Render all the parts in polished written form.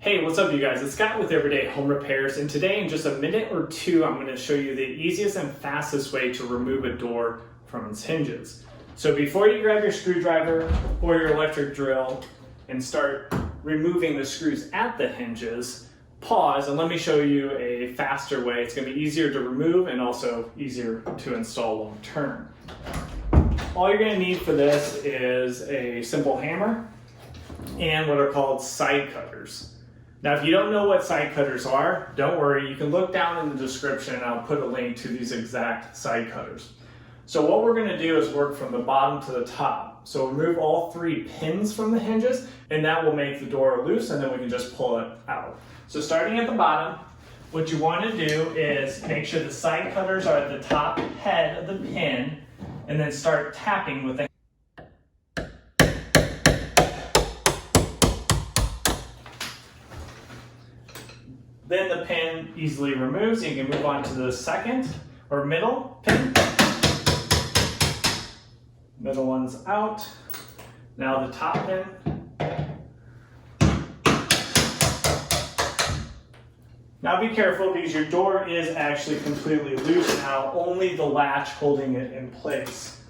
Hey, what's up you guys? It's Scott with Everyday Home Repairs, and today in just a minute or two I'm going to show you the easiest and fastest way to remove a door from its hinges. So before you grab your screwdriver or your electric drill and start removing the screws at the hinges, pause and let me show you a faster way. It's going to be easier to remove and also easier to install long term. All you're going to need for this is a simple hammer and what are called side cutters. Now, if you don't know what side cutters are, don't worry, you can look down in the description and I'll put a link to these exact side cutters. So what we're going to do is work from the bottom to the top. So remove all 3 pins from the hinges and that will make the door loose and then we can just pull it out. So starting at the bottom, what you want to do is make sure the side cutters are at the top head of the pin and then start tapping with the Then the pin easily removes. You can move on to the second or middle pin. Middle one's out. Now the top pin. Now be careful because your door is actually completely loose now, only the latch holding it in place.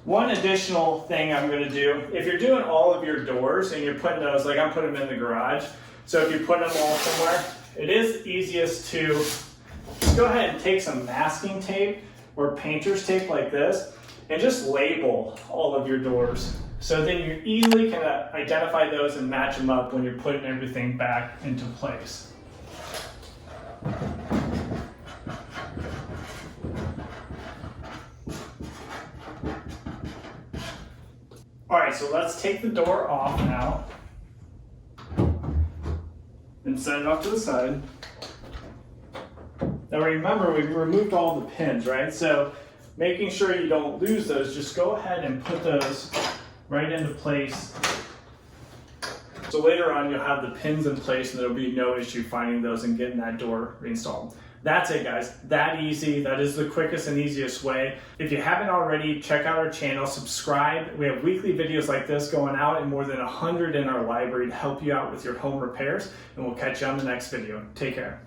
One additional thing I'm going to do, if you're doing all of your doors and you're putting those, like I'm putting them in the garage, so if you put them all somewhere, it is easiest to go ahead and take some masking tape or painter's tape like this and just label all of your doors. So then you easily can identify those and match them up when you're putting everything back into place. All right, so let's take the door off now. And set it off to the side. Now remember, we removed all the pins, right? So making sure you don't lose those, just go ahead and put those right into place. So later on, you'll have the pins in place and there'll be no issue finding those and getting that door reinstalled. That's it, guys. That easy. That is the quickest and easiest way. If you haven't already, check out our channel, subscribe. We have weekly videos like this going out and more than 100 in our library to help you out with your home repairs. And we'll catch you on the next video. Take care.